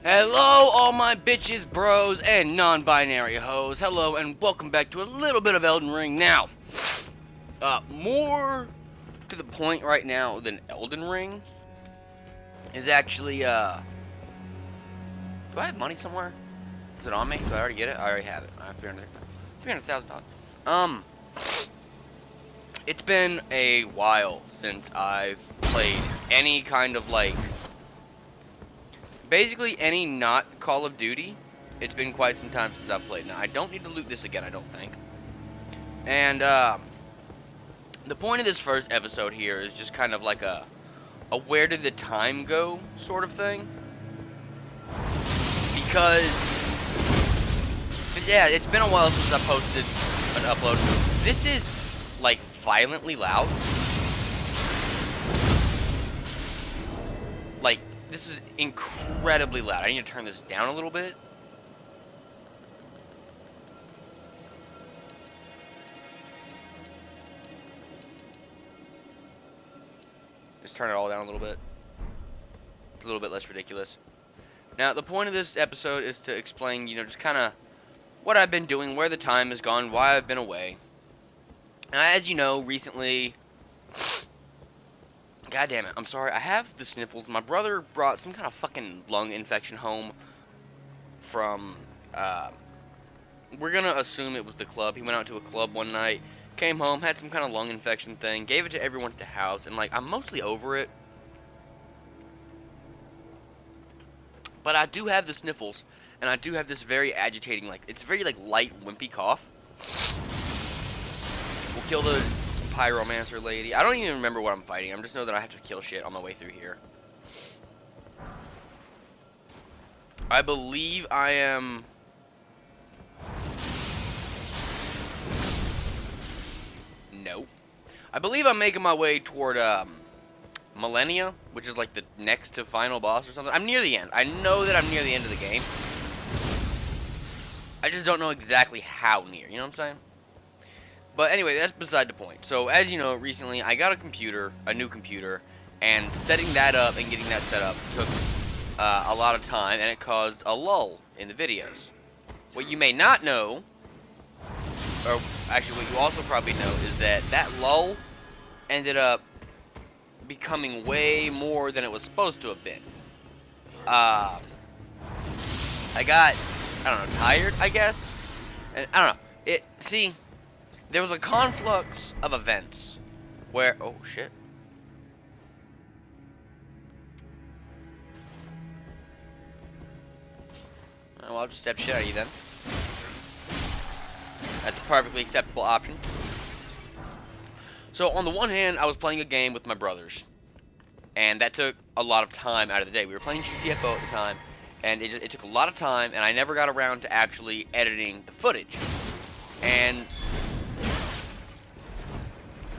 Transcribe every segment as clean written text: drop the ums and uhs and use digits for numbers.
Hello, all my bitches, bros, and non-binary hoes. Hello, and welcome back to a little bit of Elden Ring. Now, more to the point right now than Elden Ring is actually, do I have money somewhere? Is it on me? Did I already get it? I already have it. I have $300,000. It's been a while since I've played any kind of, like, basically any not Call of Duty. It's been quite some time since I've played. Now, I don't need to loot this again, I don't think. And, the point of this first episode here is just kind of like a where did the time go sort of thing. Because, yeah, it's been a while since I posted an upload. This is, like, violently loud. Like, this is incredibly loud. I need to turn this down a little bit. Just turn it all down a little bit. It's a little bit less ridiculous. Now, the point of this episode is to explain, you know, just kind of what I've been doing, where the time has gone, why I've been away. As you know, recently... God damn it, I'm sorry, I have the sniffles. My brother brought some kind of fucking lung infection home from, we're gonna assume it was the club. He went out to a club one night, came home, had some kind of lung infection thing, gave it to everyone at the house, and, like, I'm mostly over it. But I do have the sniffles, and I do have this very agitating, like, it's very, like, light, wimpy cough. We'll kill the pyromancer lady. I don't even remember what I'm fighting. I just know that I have to kill shit on my way through here. I believe I am... No. I believe I'm making my way toward, Millennia, which is like the next to final boss or something. I'm near the end. I know that I'm near the end of the game. I just don't know exactly how near, you know what I'm saying? But anyway, that's beside the point. So, as you know, recently I got a new computer, and setting that up and getting that set up took a lot of time, and it caused a lull in the videos. What you may not know, or actually what you also probably know, is that lull ended up becoming way more than it was supposed to have been. I got, I don't know, tired, I guess? And I don't know. See, there was a conflux of events where, oh shit. Well, I'll just step shit out of you then. That's a perfectly acceptable option. So, on the one hand, I was playing a game with my brothers, and that took a lot of time out of the day. We were playing GTFO at the time, and it took a lot of time, and I never got around to actually editing the footage. And...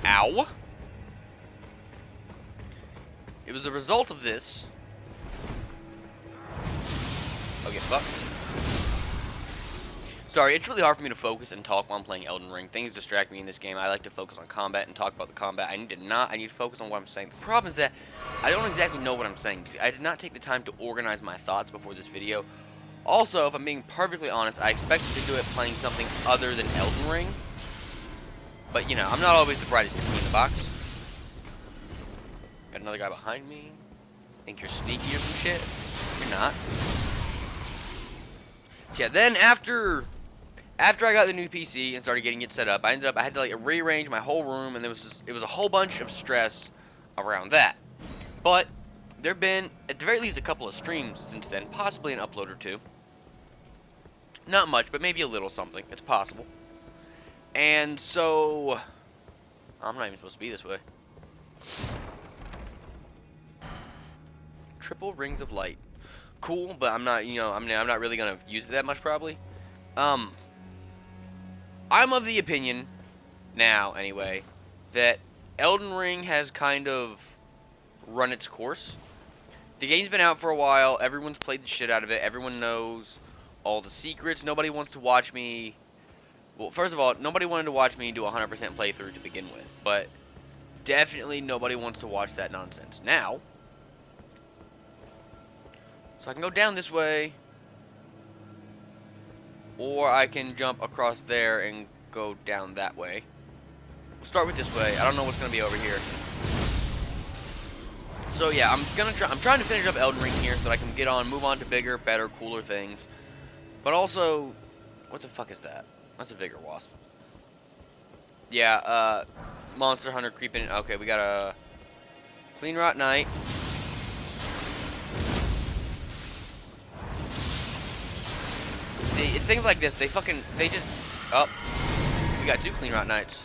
Ow! It was a result of this... Oh, get fucked. Sorry, it's really hard for me to focus and talk while I'm playing Elden Ring. Things distract me in this game. I like to focus on combat and talk about the combat. I need to focus on what I'm saying. The problem is that I don't exactly know what I'm saying. I did not take the time to organize my thoughts before this video. Also, if I'm being perfectly honest, I expected to do it playing something other than Elden Ring. But, you know, I'm not always the brightest cookie in the box. Got another guy behind me. Think you're sneaky or some shit? You're not. So yeah, then after I got the new PC and started getting it set up, I had to like rearrange my whole room, and it was a whole bunch of stress around that. But there've been at the very least a couple of streams since then, possibly an upload or two. Not much, but maybe a little something. It's possible. And so I'm not even supposed to be this way. Triple rings of light. Cool, but I'm not, you know, I'm not really gonna use it that much probably. I'm of the opinion, now anyway, that Elden Ring has kind of run its course. The game's been out for a while, everyone's played the shit out of it, everyone knows all the secrets, nobody wants to watch me... Well, first of all, nobody wanted to watch me do a 100% playthrough to begin with, but definitely nobody wants to watch that nonsense now. So I can go down this way, or I can jump across there and go down that way. We'll start with this way. I don't know what's gonna be over here. So yeah, I'm trying to finish up Elden Ring here so that I can move on to bigger, better, cooler things. But also, what the fuck is that? That's a vigor wasp. Yeah, monster hunter creeping in. Okay, we got a clean rot knight. See, it's things like this. They just. Oh, we got 2 clean rot knights.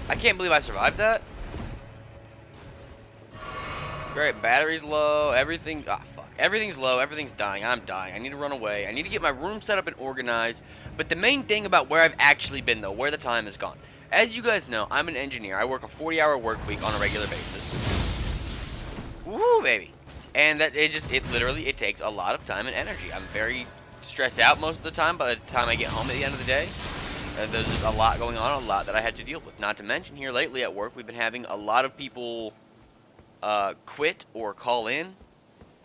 I can't believe I survived that. Great, battery's low, everything, fuck. Everything's low, everything's dying, I'm dying. I need to run away. I need to get my room set up and organized. But the main thing about where I've actually been though, where the time has gone. As you guys know, I'm an engineer. I work a 40-hour work week on a regular basis. Woo, baby. And that it literally takes a lot of time and energy. I'm very stressed out most of the time by the time I get home at the end of the day. There's just a lot going on, a lot that I had to deal with. Not to mention here lately at work, we've been having a lot of people quit or call in.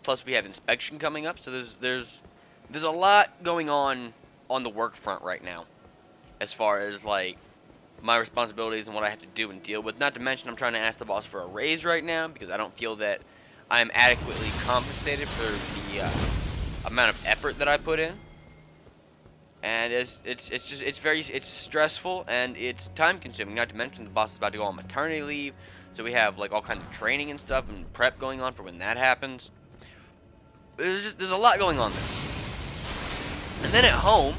Plus we have inspection coming up, so there's a lot going on the work front right now, as far as like my responsibilities and what I have to do and deal with. Not to mention I'm trying to ask the boss for a raise right now because I don't feel that I'm adequately compensated for the amount of effort that I put in. And it's stressful and it's time consuming. Not to mention the boss is about to go on maternity leave, so we have like all kinds of training and stuff and prep going on for when that happens. There's a lot going on there. And then at home,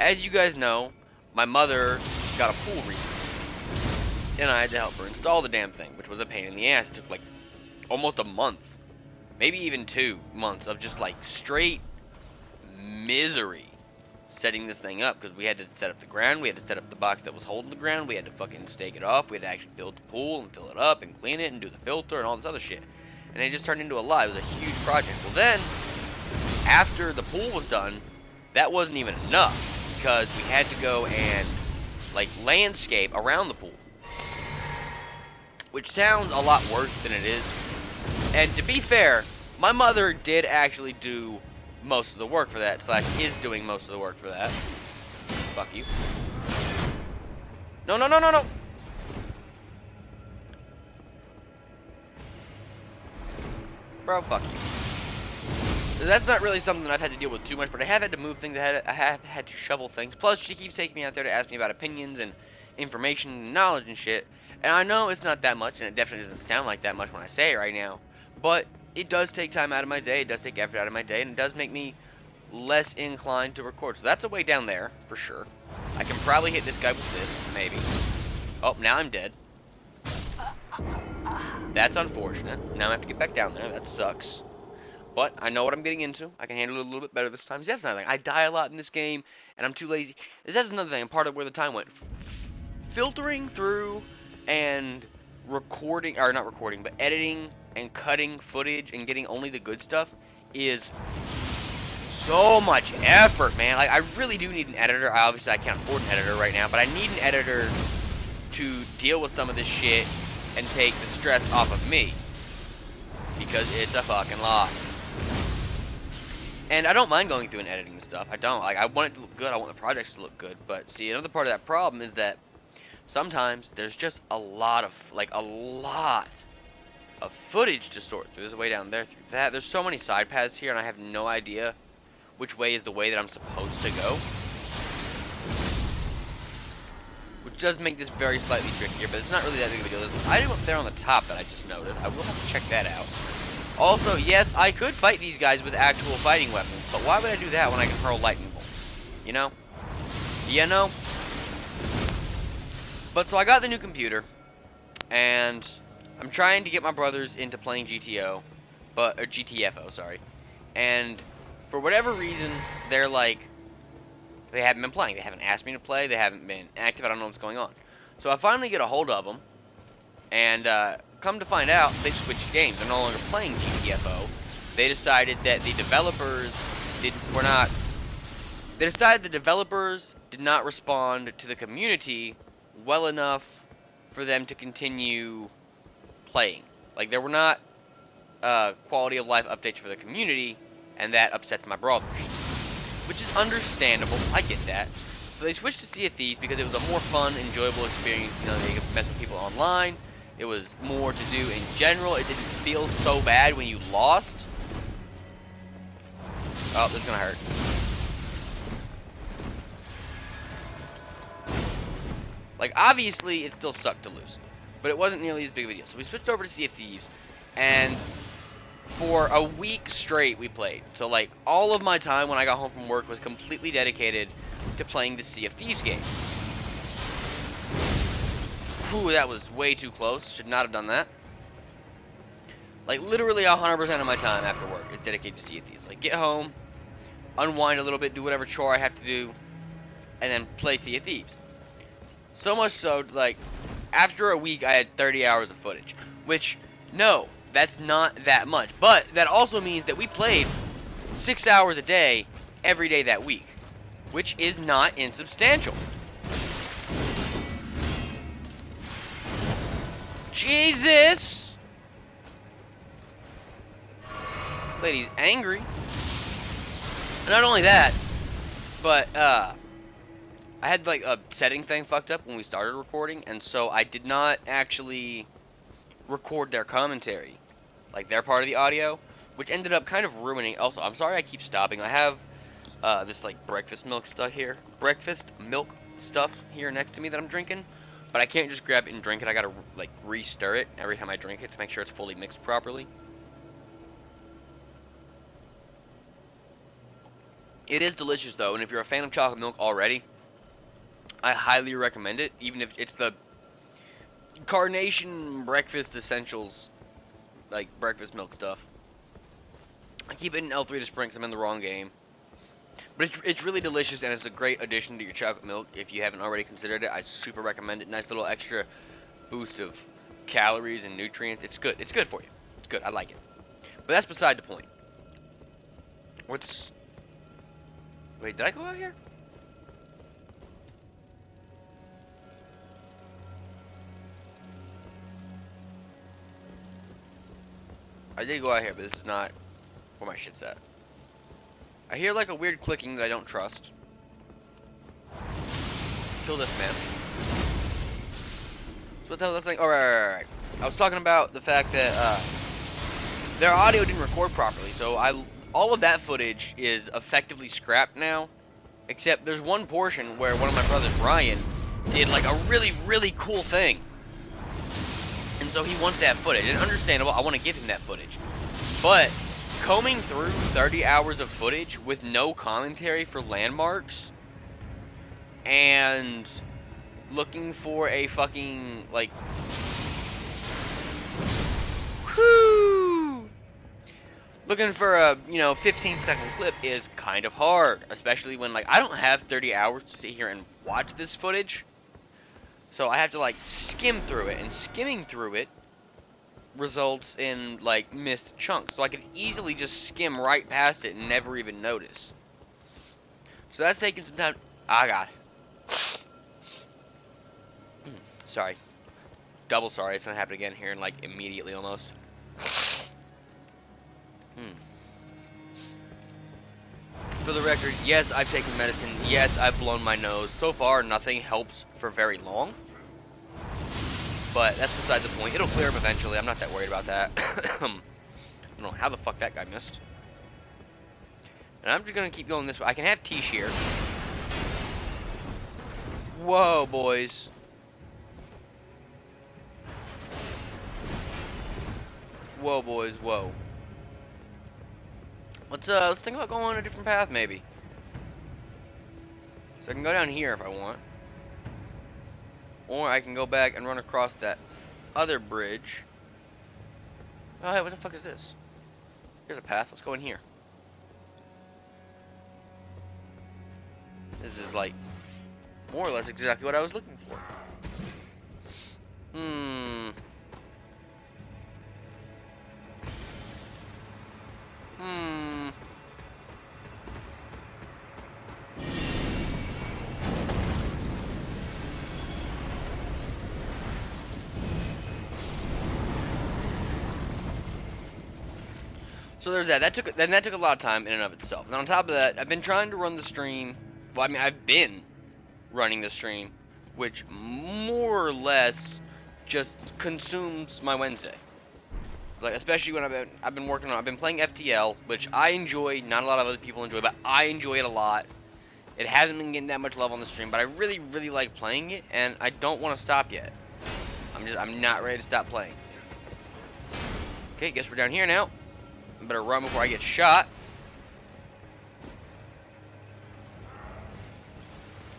as you guys know, my mother got a pool recently, and I had to help her install the damn thing, which was a pain in the ass. It took like almost a month, maybe even 2 months of just like straight misery setting this thing up, because we had to set up the ground, we had to set up the box that was holding the ground, we had to fucking stake it off, we had to actually build the pool and fill it up and clean it and do the filter and all this other shit. And it just turned into a lot. It was a huge project. Well then, after the pool was done, that wasn't even enough, because we had to go and like landscape around the pool, which sounds a lot worse than it is. And to be fair, my mother did actually do most of the work for that, / is doing most of the work for that. Fuck you. No, no, no, no, no! Bro, fuck you. That's not really something that I've had to deal with too much, but I have had to move things, I have had to shovel things. Plus, she keeps taking me out there to ask me about opinions and information and knowledge and shit. And I know it's not that much, and it definitely doesn't sound like that much when I say it right now. But it does take time out of my day, it does take effort out of my day, and it does make me less inclined to record. So that's a way down there, for sure. I can probably hit this guy with this, maybe. Oh, now I'm dead. That's unfortunate. Now I have to get back down there, that sucks. But I know what I'm getting into. I can handle it a little bit better this time. See, that's another thing. I die a lot in this game, and I'm too lazy. That's another thing, part of where the time went. Filtering through and recording, or not recording, but editing and cutting footage and getting only the good stuff is so much effort, man. Like, I really do need an editor. Obviously, I can't afford an editor right now, but I need an editor to deal with some of this shit and take the stress off of me, because it's a fucking lot. And I don't mind going through and editing stuff. I don't. Like, I want it to look good. I want the projects to look good. But see, another part of that problem is that sometimes there's just a lot of footage to sort through. There's a way down there through that. There's so many side paths here, and I have no idea which way is the way that I'm supposed to go. Which does make this very slightly trickier, but it's not really that big of a deal. There's an item up there on the top that I just noted. I will have to check that out. Also, yes, I could fight these guys with actual fighting weapons, but why would I do that when I can hurl lightning bolts? You know? You know? But so I got the new computer, and I'm trying to get my brothers into playing GTO, or GTFO, sorry. And for whatever reason, they're like, they haven't been playing. They haven't asked me to play. They haven't been active. I don't know what's going on. So I finally get a hold of them, and come to find out, they switched games. They're no longer playing GTFO. They decided that the developers did not respond to the community well enough for them to continue playing. Like, there were not quality of life updates for the community, and that upsets my brothers. Which is understandable, I get that. So they switched to Sea of Thieves because it was a more fun, enjoyable experience. You know, they could mess with people online. It was more to do in general. It didn't feel so bad when you lost. Oh, this is gonna hurt. Like, obviously, it still sucked to lose, but it wasn't nearly as big of a deal. So we switched over to Sea of Thieves, and for a week straight we played. So, like, all of my time when I got home from work was completely dedicated to playing the Sea of Thieves game. Whew, that was way too close. Should not have done that. Like, literally 100% of my time after work is dedicated to Sea of Thieves. Like, get home, unwind a little bit, do whatever chore I have to do, and then play Sea of Thieves. So much so, like, after a week I had 30 hours of footage. Which, no, that's not that much. But that also means that we played 6 hours a day, every day that week. Which is not insubstantial. Jesus! Lady's angry. And not only that, but, I had, like, a setting thing fucked up when we started recording, and so I did not actually record their commentary. Like, their part of the audio, which ended up kind of ruining. Also, I'm sorry I keep stopping. I have, this, like, breakfast milk stuff here next to me that I'm drinking. But I can't just grab it and drink it. I gotta, like, re-stir it every time I drink it to make sure it's fully mixed properly. It is delicious, though, and if you're a fan of chocolate milk already, I highly recommend it, even if it's the Carnation Breakfast Essentials, like, breakfast milk stuff. I keep it in L3 to Sprint because I'm in the wrong game. But it's really delicious, and it's a great addition to your chocolate milk. If you haven't already considered it, I super recommend it. Nice little extra boost of calories and nutrients. It's good. It's good for you. It's good. I like it. But that's beside the point. Wait, did I go out here? I did go out here, but this is not where my shit's at. I hear like a weird clicking that I don't trust. Kill this man. So what the hell was I saying? Oh, right. I was talking about the fact that their audio didn't record properly, so all of that footage is effectively scrapped now. Except there's one portion where one of my brothers, Ryan, did like a really, really cool thing. And so he wants that footage. And understandable, I want to give him that footage. But combing through 30 hours of footage with no commentary for landmarks and looking for a fucking, like, whoo, looking for a, 15-second clip is kind of hard, especially when, like, I don't have 30 hours to sit here and watch this footage, so I have to, like, skim through it, and skimming through it results in, like, missed chunks, so I could easily just skim right past it and never even notice. So that's taking some time. Ah, God. Sorry. Double sorry, it's gonna happen again here, and, like, immediately almost. For the record, yes, I've taken medicine. Yes, I've blown my nose. So far, nothing helps for very long. But that's beside the point. It'll clear up eventually. I'm not that worried about that. I don't know how the fuck that guy missed. And I'm just gonna keep going this way. I can have Tish here. Whoa, boys. Whoa, boys. Whoa. Let's think about going on a different path, maybe. So I can go down here if I want. Or I can go back and run across that other bridge. Oh, hey, what the fuck is this? Here's a path. Let's go in here. This is, like, more or less exactly what I was looking for. So there's that. That took a lot of time in and of itself. And on top of that, I've been trying to run the stream. Well, I mean, I've been running the stream, which more or less just consumes my Wednesday. Like, especially when I've been playing FTL, which I enjoy. Not a lot of other people enjoy, but I enjoy it a lot. It hasn't been getting that much love on the stream, but I really, really like playing it, and I don't want to stop yet. I'm not ready to stop playing. Okay, guess we're down here now. I better run before I get shot.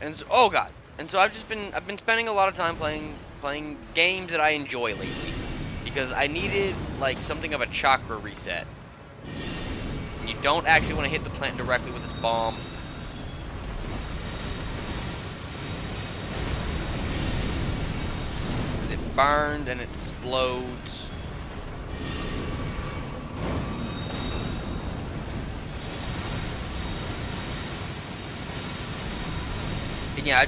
And so, oh god. And so I've been spending a lot of time playing games that I enjoy lately, because I needed like something of a chakra reset. And you don't actually want to hit the plant directly with this bomb. It burns and it explodes. And yeah,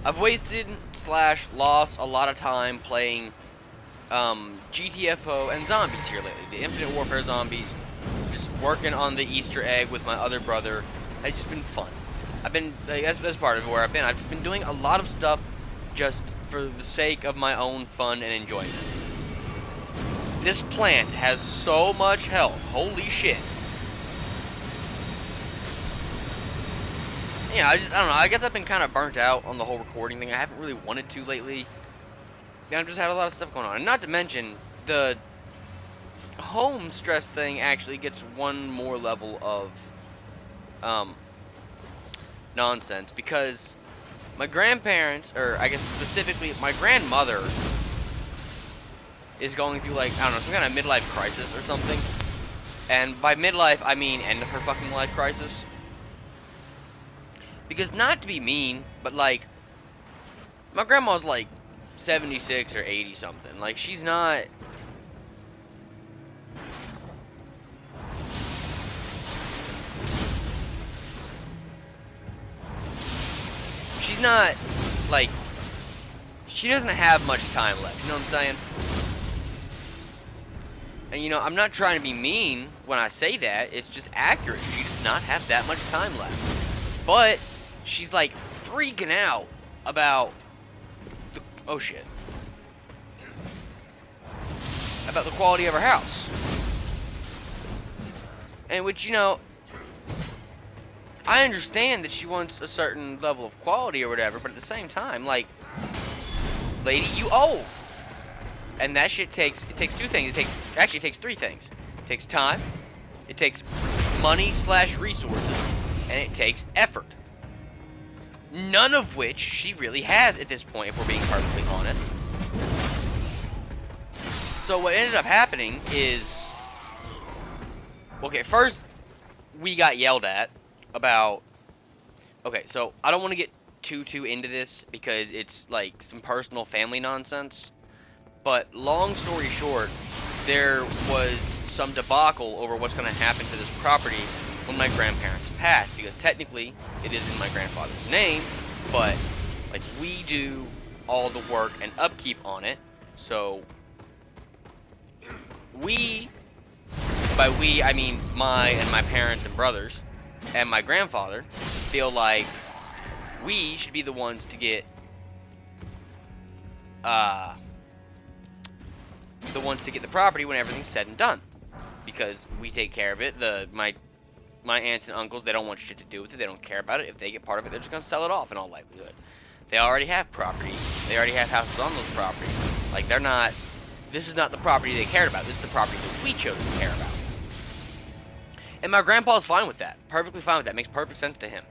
I've wasted / lost a lot of time playing GTFO and zombies here lately. The Infinite Warfare zombies. Just working on the Easter egg with my other brother. It's just been fun. I've been, that's part of where I've been. I've just been doing a lot of stuff just for the sake of my own fun and enjoyment. This plant has so much health. Holy shit. Yeah, I don't know. I guess I've been kind of burnt out on the whole recording thing. I haven't really wanted to lately. I've just had a lot of stuff going on. And not to mention, the home stress thing actually gets one more level of nonsense, because my grandparents, or I guess specifically my grandmother, is going through, like, I don't know, some kind of midlife crisis or something. And by midlife, I mean end of her fucking life crisis. Because, not to be mean, but like, my grandma's like 76 or 80 something. Like, she's not... She's not, like, she doesn't have much time left, you know what I'm saying? And, you know, I'm not trying to be mean when I say that, it's just accurate. She does not have that much time left. But she's, like, freaking out about the, oh shit, about the quality of her house. And which, you know, I understand that she wants a certain level of quality or whatever, but at the same time, like, lady, you old. And that shit takes two things. It takes three things. It takes time, it takes money / resources, and it takes effort. None of which she really has at this point, if we're being perfectly honest. So what ended up happening is, okay, first we got yelled at about, okay, so I don't want to get too into this because it's like some personal family nonsense, but long story short, there was some debacle over what's going to happen to this property when my grandparents passed, because technically it is in my grandfather's name, but like, we do all the work and upkeep on it. So we, by we I mean my parents and brothers and my grandfather, feel like we should be the ones to get the property when everything's said and done, because we take care of it. My aunts and uncles, they don't want shit to do with it. They don't care about it. If they get part of it, they're just gonna sell it off in all likelihood. They already have property. They already have houses on those properties. Like, they're not, this is not the property they cared about. This is the property that we chose to care about. And my grandpa's fine with that. Perfectly fine with that. Makes perfect sense to him.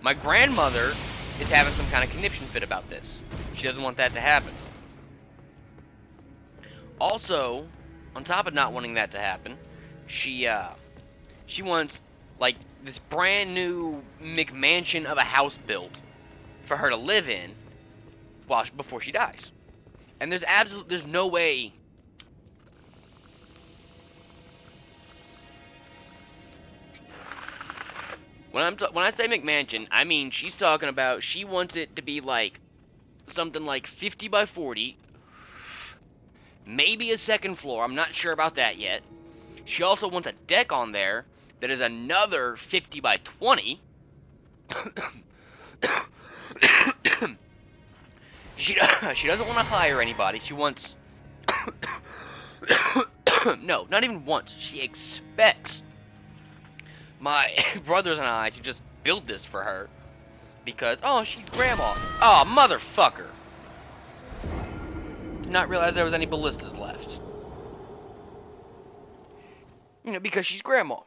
My grandmother is having some kind of conniption fit about this. She doesn't want that to happen. Also, on top of not wanting that to happen, she wants, like, this brand new McMansion of a house built for her to live in before she dies. And there's no way. When I say McMansion, I mean she's talking about, she wants it to be like something like 50 by 40, maybe a second floor. I'm not sure about that yet. She also wants a deck on there that is another 50 by 20. She doesn't want to hire anybody. She wants... No, not even once. She expects my brothers and I to just build this for her. Because, oh, she's grandma. Oh, motherfucker. Did not realize there was any ballistas left. You know, because she's grandma.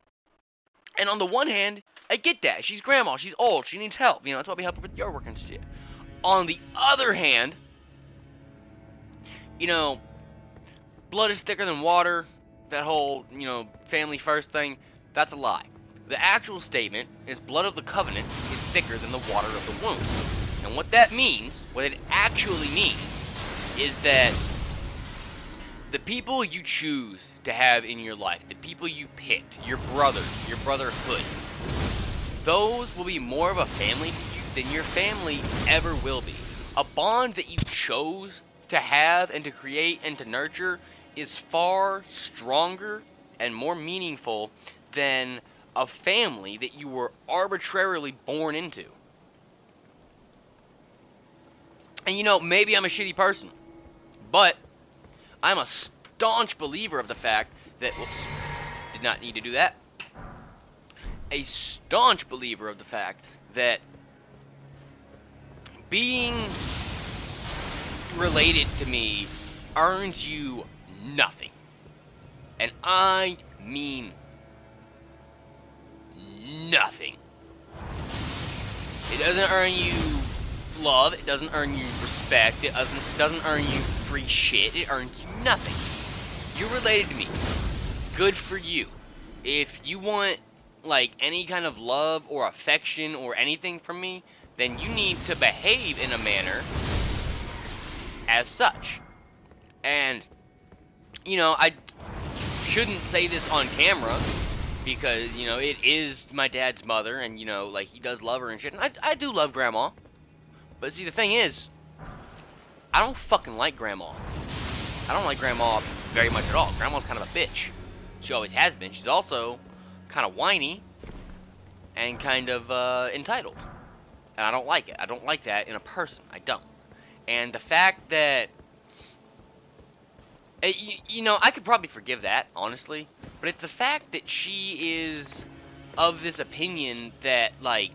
And on the one hand, I get that. She's grandma. She's old. She needs help. You know, that's why we help her with yard work and shit. On the other hand, you know, blood is thicker than water. That whole, you know, family first thing, that's a lie. The actual statement is blood of the covenant is thicker than the water of the womb. And what that means, what it actually means, is that the people you choose to have in your life, the people you picked, your brothers, your brotherhood, those will be more of a family to you than your family ever will be. A bond that you chose to have and to create and to nurture is far stronger and more meaningful than a family that you were arbitrarily born into. And you know, maybe I'm a shitty person, but I'm a staunch believer of the fact that, whoops, did not need to do that. A staunch believer of the fact that being related to me earns you nothing. And I mean nothing. It doesn't earn you love, it doesn't earn you respect, it doesn't earn you free shit, it earns you nothing. You're related to me. Good for you. If you want, like, any kind of love or affection or anything from me, then you need to behave in a manner as such. And, you know, I shouldn't say this on camera, because, you know, it is my dad's mother, and, you know, like, he does love her and shit, and I do love Grandma. But see, the thing is, I don't fucking like Grandma. I don't like Grandma very much at all. Grandma's kind of a bitch. She always has been. She's also kind of whiny and kind of entitled. And I don't like it. I don't like that in a person. I don't. And the fact that... You know, I could probably forgive that, honestly. But it's the fact that she is of this opinion that, like...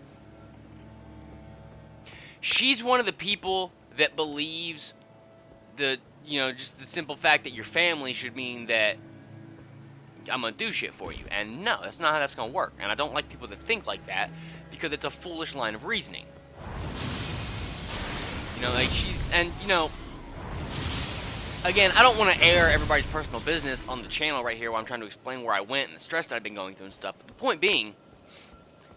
She's one of the people that believes the, you know, just the simple fact that your family should mean that I'm gonna do shit for you. And no, that's not how that's gonna work. And I don't like people that think like that, because it's a foolish line of reasoning. You know, like, she's, and, you know, again, I don't want to air everybody's personal business on the channel right here while I'm trying to explain where I went and the stress that I've been going through and stuff. But the point being,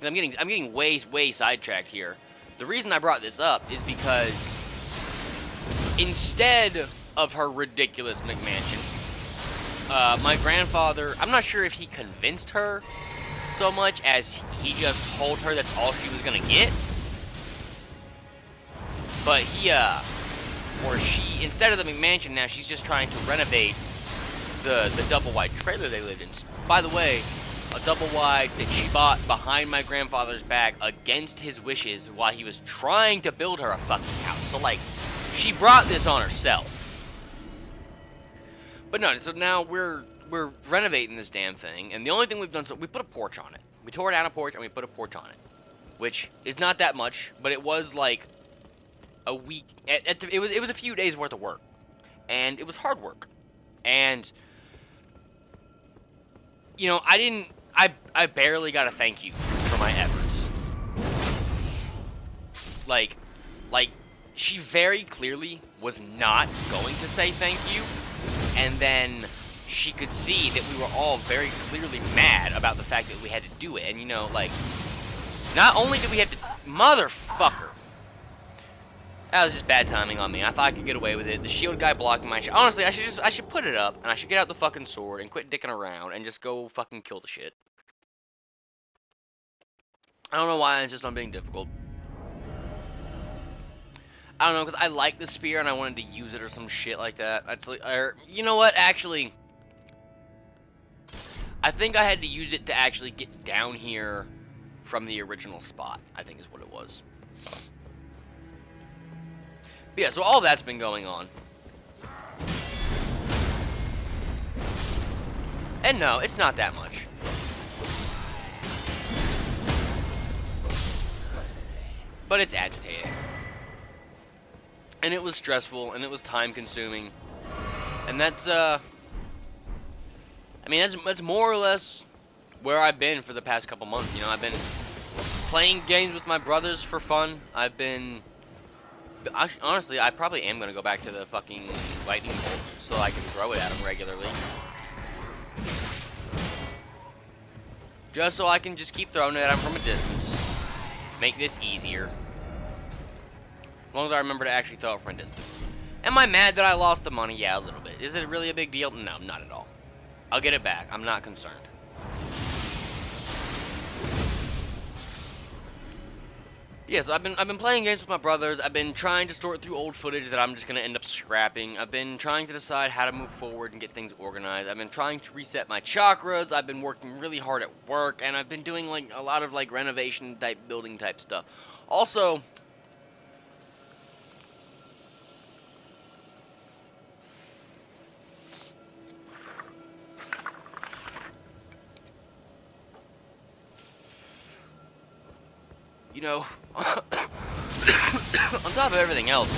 I'm getting way sidetracked here. The reason I brought this up is because instead of her ridiculous McMansion, my grandfather, I'm not sure if he convinced her so much as he just told her that's all she was gonna get. But he, or she, instead of the McMansion now, she's just trying to renovate the double wide trailer they lived in. By the way, a double wide that she bought behind my grandfather's back against his wishes while he was trying to build her a fucking house. So, like, she brought this on herself. But no, so now we're renovating this damn thing, and the only thing we've done, so we put a porch on it. We tore down a porch and we put a porch on it, which is not that much, but it was like a week. It was a few days worth of work, and it was hard work, and you know, I barely got a thank you for my efforts. Like, she very clearly was not going to say thank you, and then she could see that we were all very clearly mad about the fact that we had to do it, and you know, like, not only did we have to, motherfucker. That was just bad timing on me. I thought I could get away with it. The shield guy blocking my shit. Honestly, I should put it up, and I should get out the fucking sword and quit dicking around and just go fucking kill the shit. I don't know why it's just not being difficult. I don't know, because I like the spear and I wanted to use it or some shit like that. Or, you know what, actually, I think I had to use it to actually get down here from the original spot, I think is what it was. But yeah, so all that's been going on. And no, it's not that much. But it's agitating. And it was stressful, and it was time consuming. And that's, I mean, that's more or less where I've been for the past couple months. You know, I've been playing games with my brothers for fun. I've been... Honestly, I probably am going to go back to the fucking lightning bolt so I can throw it at them regularly. Just so I can just keep throwing it at them from a distance. Make this easier. As long as I remember to actually throw it from a distance. Am I mad that I lost the money? Yeah, a little bit. Is it really a big deal? No, not at all. I'll get it back. I'm not concerned. Yeah, so I've been playing games with my brothers. I've been trying to sort through old footage that I'm just gonna end up scrapping. I've been trying to decide how to move forward and get things organized. I've been trying to reset my chakras. I've been working really hard at work, and I've been doing like a lot of like renovation type, building type stuff. Also, you know, on top of everything else,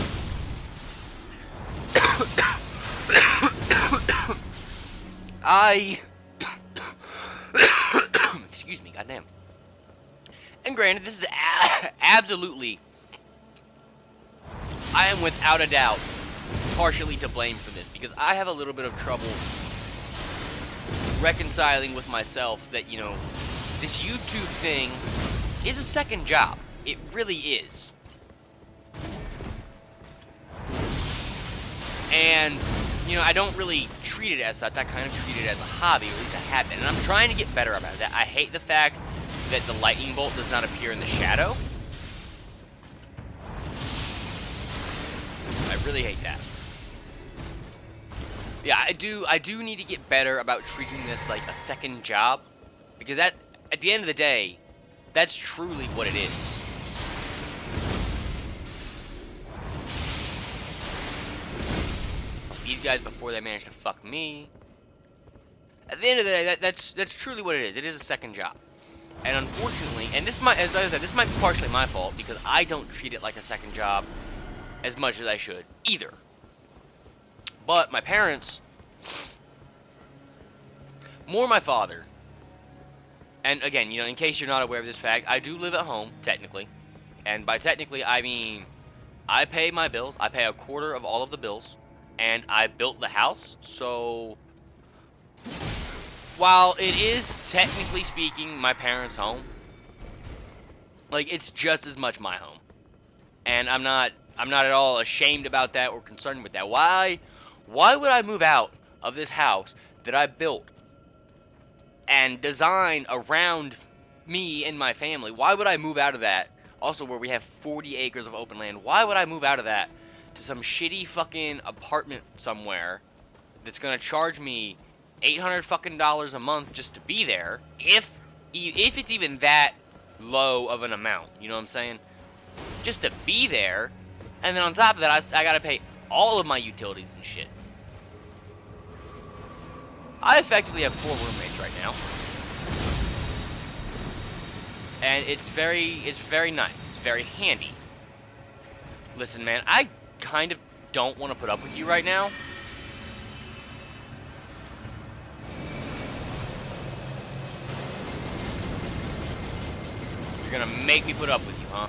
excuse me, goddamn. And granted, this is absolutely, I am without a doubt partially to blame for this, because I have a little bit of trouble reconciling with myself that, you know, this YouTube thing is a second job. It really is. And, you know, I don't really treat it as such. I kind of treat it as a hobby, or at least a habit. And I'm trying to get better about that. I hate the fact that the lightning bolt does not appear in the shadow. I really hate that. Yeah, I do need to get better about treating this like a second job. Because that, at the end of the day, that's truly what it is. These guys before they managed to fuck me. At the end of the day, that's truly what it is. It is a second job. And unfortunately, and this might, as I said, this might be partially my fault because I don't treat it like a second job as much as I should either. But my parents, more my father, and again, you know, in case you're not aware of this fact, I do live at home, technically. And by technically, I mean, I pay my bills. I pay a quarter of all of the bills. And I built the house, so while it is, technically speaking, my parents' home, like, it's just as much my home. And I'm not at all ashamed about that or concerned with that. Why would I move out of this house that I built and design around me and my family? Why would I move out of that? Also, where we have 40 acres of open land. Why would I move out of that to some shitty fucking apartment somewhere that's gonna charge me $800 fucking a month just to be there? If it's even that low of an amount, you know what I'm saying? Just to be there, and then on top of that, I gotta pay all of my utilities and shit. I effectively have 4 roommates right now. And it's very nice. It's very handy. Listen, man, I kind of don't want to put up with you right now. You're gonna make me put up with you, huh?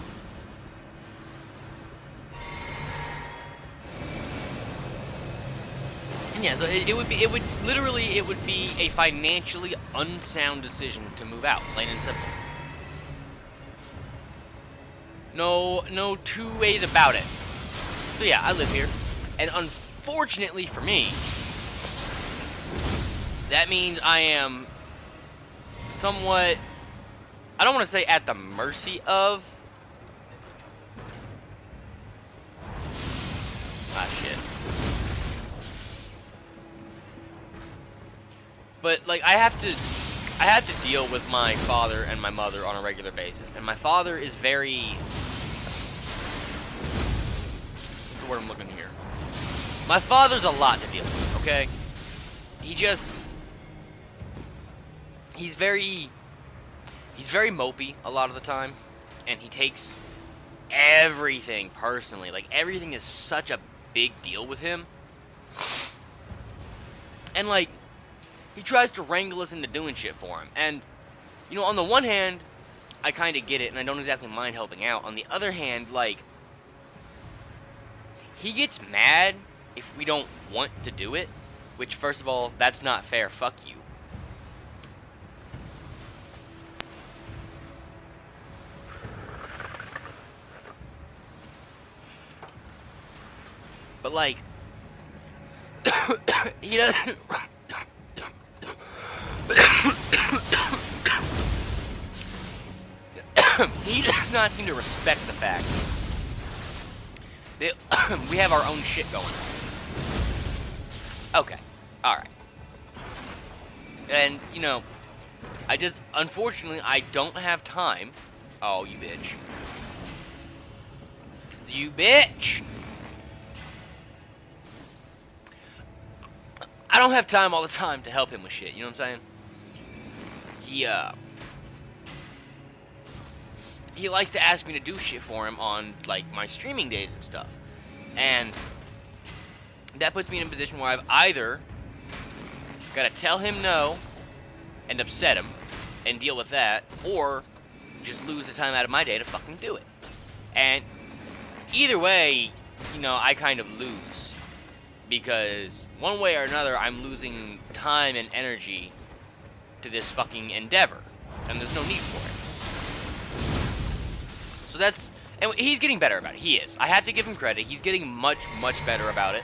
And yeah, so it would be a financially unsound decision to move out, plain and simple. No two ways about it. So yeah, I live here, and unfortunately for me, that means I am somewhat, I don't want to say at the mercy of, shit. But, like, I have to I have to deal with my father and my mother on a regular basis, and my father is very, what's the word I'm looking here? My father's a lot to deal with, okay? He's very mopey a lot of the time, and he takes everything personally. Like, everything is such a big deal with him. And, like, he tries to wrangle us into doing shit for him. And, you know, on the one hand, I kind of get it, and I don't exactly mind helping out. On the other hand, like, he gets mad if we don't want to do it. Which, first of all, that's not fair. Fuck you. But, like, he doesn't... he does not seem to respect the fact that we have our own shit going on. Okay. Alright. And, you know, unfortunately, I don't have time. Oh, you bitch. You bitch! I don't have time all the time to help him with shit, you know what I'm saying? He likes to ask me to do shit for him on, like, my streaming days and stuff. And that puts me in a position where I've either gotta tell him no and upset him and deal with that, or just lose the time out of my day to fucking do it. And either way, you know, I kind of lose. Because one way or another, I'm losing time and energy to this fucking endeavor. And there's no need for it. So that's... And he's getting better about it. He is. I have to give him credit. He's getting much, much better about it.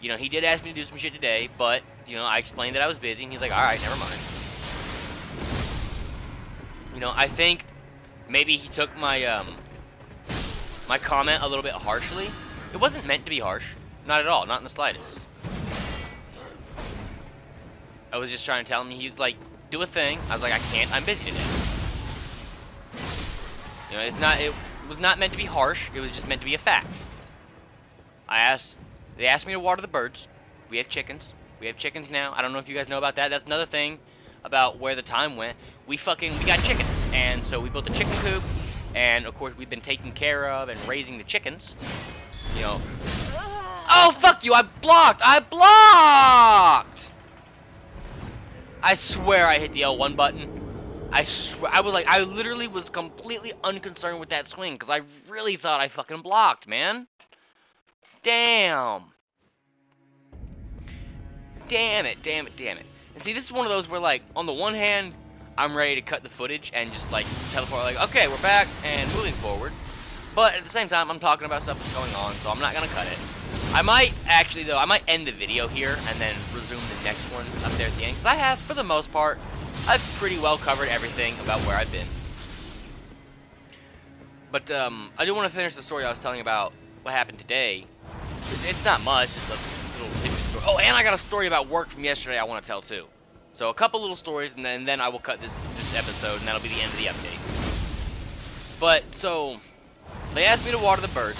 You know, he did ask me to do some shit today, but, you know, I explained that I was busy, and he's like, alright, never mind. You know, I think maybe he took my, my comment a little bit harshly. It wasn't meant to be harsh. Not at all. Not in the slightest. I was just trying to tell him, he's like, do a thing. I was like, I can't. I'm busy today. You know, it was not meant to be harsh. It was just meant to be a fact. They asked me to water the birds. We have chickens. We have chickens now. I don't know if you guys know about that. That's another thing about where the time went. We got chickens. And so we built a chicken coop. And, of course, we've been taking care of and raising the chickens. You know. Oh, fuck you! I blocked! I swear I hit the L1 button. I swear. I literally was completely unconcerned with that swing, because I really thought I fucking blocked, man. Damn. Damn it. And see, this is one of those where, like, on the one hand, I'm ready to cut the footage and just, like, teleport, like, okay, we're back and moving forward. But at the same time, I'm talking about stuff that's going on, so I'm not gonna cut it. I might actually, though, end the video here and then resume the next one up there at the end. Because I have, for the most part, I've pretty well covered everything about where I've been. But, I do want to finish the story I was telling about what happened today. It's not much, it's a little story. Oh, and I got a story about work from yesterday I want to tell, too. So, a couple little stories, and then I will cut this episode, and that'll be the end of the update. But, so, they asked me to water the birds.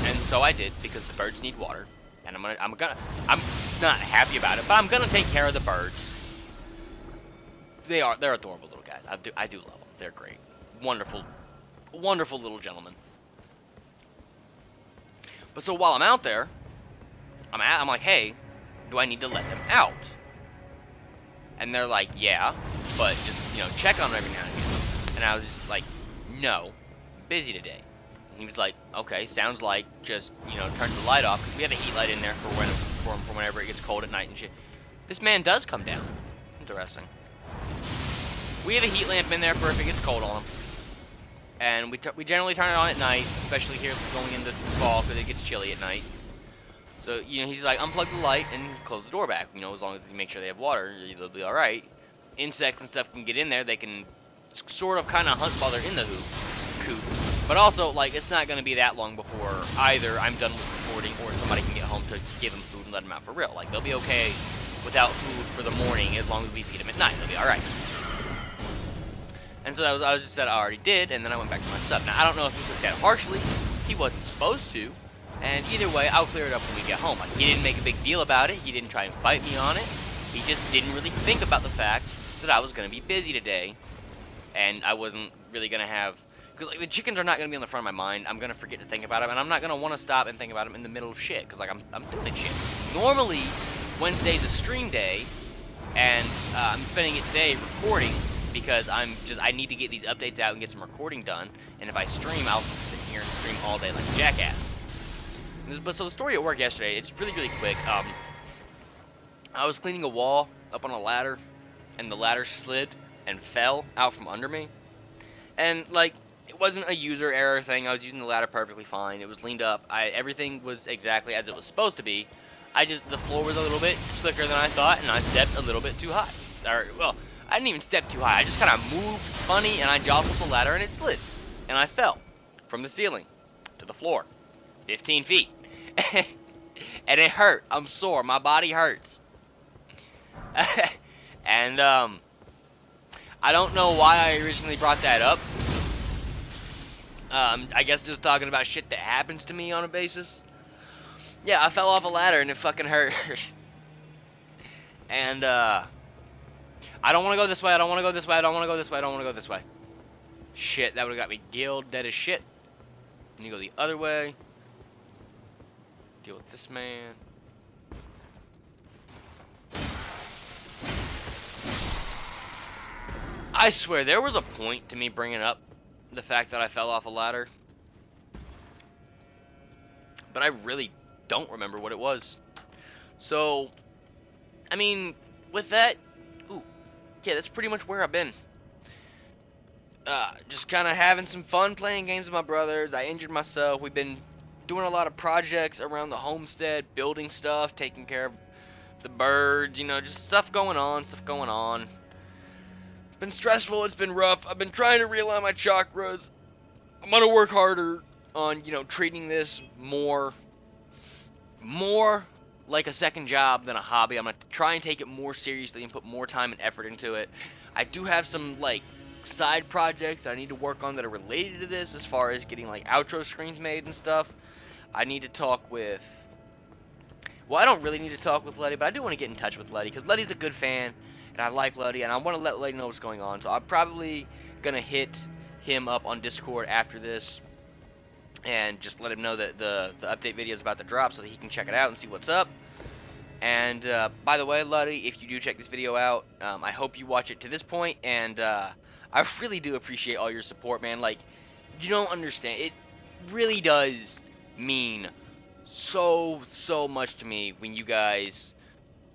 And so I did, because the birds need water. And I'm not happy about it, but I'm gonna take care of the birds. They're adorable little guys. I do love them. They're great. Wonderful little gentlemen. But so while I'm out there, I'm like, hey, do I need to let them out? And they're like, yeah, but just, you know, check on them every now and again. And I was just like, no, I'm busy today. He was like, okay, sounds like just, you know, turn the light off, because we have a heat light in there for whenever it gets cold at night and shit. This man does come down. Interesting. We have a heat lamp in there for if it gets cold on him. And we generally turn it on at night, especially here going into fall, because it gets chilly at night. So, you know, he's like, unplug the light and close the door back. You know, as long as you make sure they have water, they'll be alright. Insects and stuff can get in there. They can sort of kind of hunt while they're in the coop. But also, like, it's not going to be that long before either I'm done with recording or somebody can get home to give them food and let them out for real. Like, they'll be okay without food for the morning as long as we feed him at night. It'll be alright. And so I was just said I already did, and then I went back to my stuff. Now, I don't know if he took that harshly. He wasn't supposed to. And either way, I'll clear it up when we get home. Like, he didn't make a big deal about it. He didn't try and fight me on it. He just didn't really think about the fact that I was going to be busy today. And I wasn't really going to have... Because, like, the chickens are not going to be on the front of my mind. I'm going to forget to think about them. And I'm not going to want to stop and think about them in the middle of shit. Because, like, I'm doing shit. Normally, Wednesday's a stream day. And I'm spending it today recording. Because I need to get these updates out and get some recording done. And if I stream, I'll sit here and stream all day like a jackass. But so the story at work yesterday, it's really, really quick. I was cleaning a wall up on a ladder, and the ladder slid and fell out from under me. And, like, it wasn't a user error thing. I was using the ladder perfectly fine. It was leaned up. Everything was exactly as it was supposed to be. The floor was a little bit slicker than I thought, and I stepped a little bit too high. Well, I didn't even step too high. I just kind of moved funny, and I jostled the ladder, and it slid. And I fell from the ceiling to the floor, 15 feet. And it hurt. I'm sore. My body hurts. And, I don't know why I originally brought that up. I guess just talking about shit that happens to me on a basis. Yeah, I fell off a ladder, and it fucking hurt. And, I don't want to go this way. I don't want to go this way. I don't want to go this way. I don't want to go this way. Shit, that would have got me gilled dead as shit. And you go the other way. Deal with this man. I swear, there was a point to me bringing up the fact that I fell off a ladder. But I really don't remember what it was. So, I mean, with that, yeah, that's pretty much where I've been. Just kind of having some fun playing games with my brothers. I injured myself. We've been doing a lot of projects around the homestead, building stuff, taking care of the birds, you know, just stuff going on. Been stressful, it's been rough. I've been trying to realign my chakras. I'm gonna work harder on, you know, treating this more like a second job than a hobby. I'm gonna try and take it more seriously and put more time and effort into it. I do have some, like, side projects that I need to work on that are related to this, as far as getting, like, outro screens made and stuff. I need to talk with... Well, I don't really need to talk with Letty, but I do want to get in touch with Letty, because Letty's a good fan, and I like Letty, and I want to let Letty know what's going on. So I'm probably going to hit him up on Discord after this, and just let him know that the update video is about to drop, so that he can check it out and see what's up. And, by the way, Letty, if you do check this video out, I hope you watch it to this point, and, I really do appreciate all your support, man. Like, you don't understand. It really does mean so much to me when you guys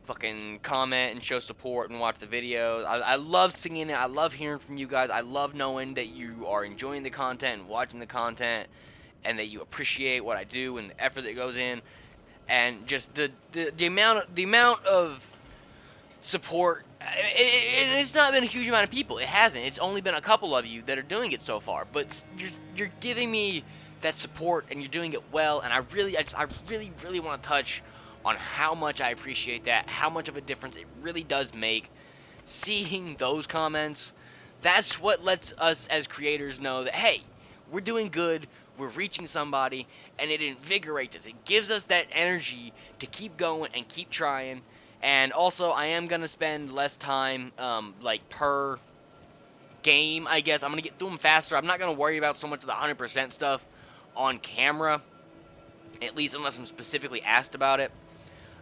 fucking comment and show support and watch the videos. I love seeing it. I love hearing from you guys. I love knowing that you are enjoying the content and watching the content, and that you appreciate what I do and the effort that goes in, and just the amount of support. It's not been a huge amount of people. It hasn't. It's only been a couple of you that are doing it so far. But you're giving me that support, and you're doing it well. And I really want to touch on how much I appreciate that, how much of a difference it really does make. Seeing those comments, that's what lets us as creators know that, hey, we're doing good, we're reaching somebody, and it invigorates us. It gives us that energy to keep going and keep trying. And also, I am going to spend less time, like, per game, I guess. I'm going to get through them faster. I'm not going to worry about so much of the 100% stuff on camera, at least unless I'm specifically asked about it.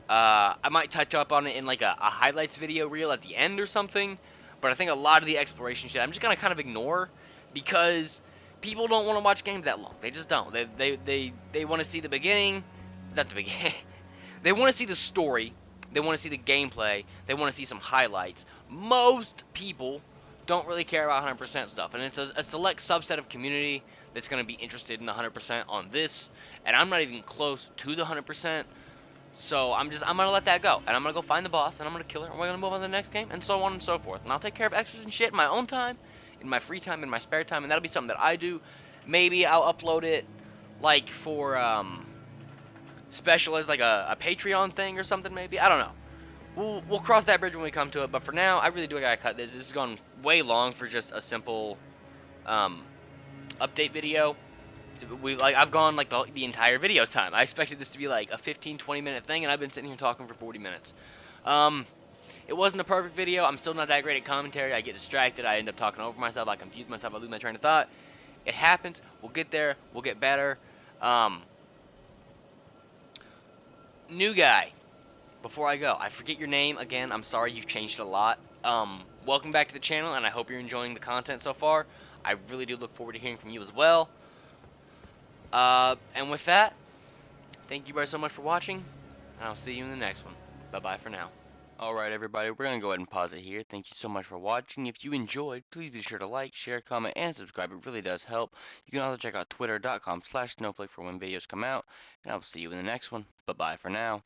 I might touch up on it in, like, a highlights video reel at the end or something, but I think a lot of the exploration shit I'm just going to kind of ignore, because people don't want to watch games that long. They just don't. They want to see the beginning, not the beginning. They want to see the story. They want to see the gameplay. They want to see some highlights. Most people don't really care about 100% stuff, and it's a select subset of community that's going to be interested in the 100% on this, and I'm not even close to the 100%, so I'm going to let that go, and I'm going to go find the boss, and I'm going to kill her, and we're going to move on to the next game, and so on and so forth. And I'll take care of extras and shit in my own time, in my free time, in my spare time, and that'll be something that I do. Maybe I'll upload it, like, for, special as, like, a Patreon thing or something, maybe. I don't know. we'll cross that bridge when we come to it. But for now, I really do gotta cut this. This has gone way long for just a simple update video. I've gone like the entire video time. I expected this to be like a 15-20 minute thing, and I've been sitting here talking for 40 minutes. It wasn't a perfect video. I'm still not that great at commentary. I get distracted. I end up talking over myself. I confuse myself. I lose my train of thought. It happens. We'll get there. We'll get better. New guy. Before I go, I forget your name again. I'm sorry. You've changed a lot. Welcome back to the channel, and I hope you're enjoying the content so far. I really do look forward to hearing from you as well. And with that, thank you guys so much for watching, and I'll see you in the next one. Bye-bye for now. Alright everybody, we're going to go ahead and pause it here. Thank you so much for watching. If you enjoyed, please be sure to like, share, comment, and subscribe. It really does help. You can also check out twitter.com/snowflake for when videos come out, and I will see you in the next one. Bye-bye for now.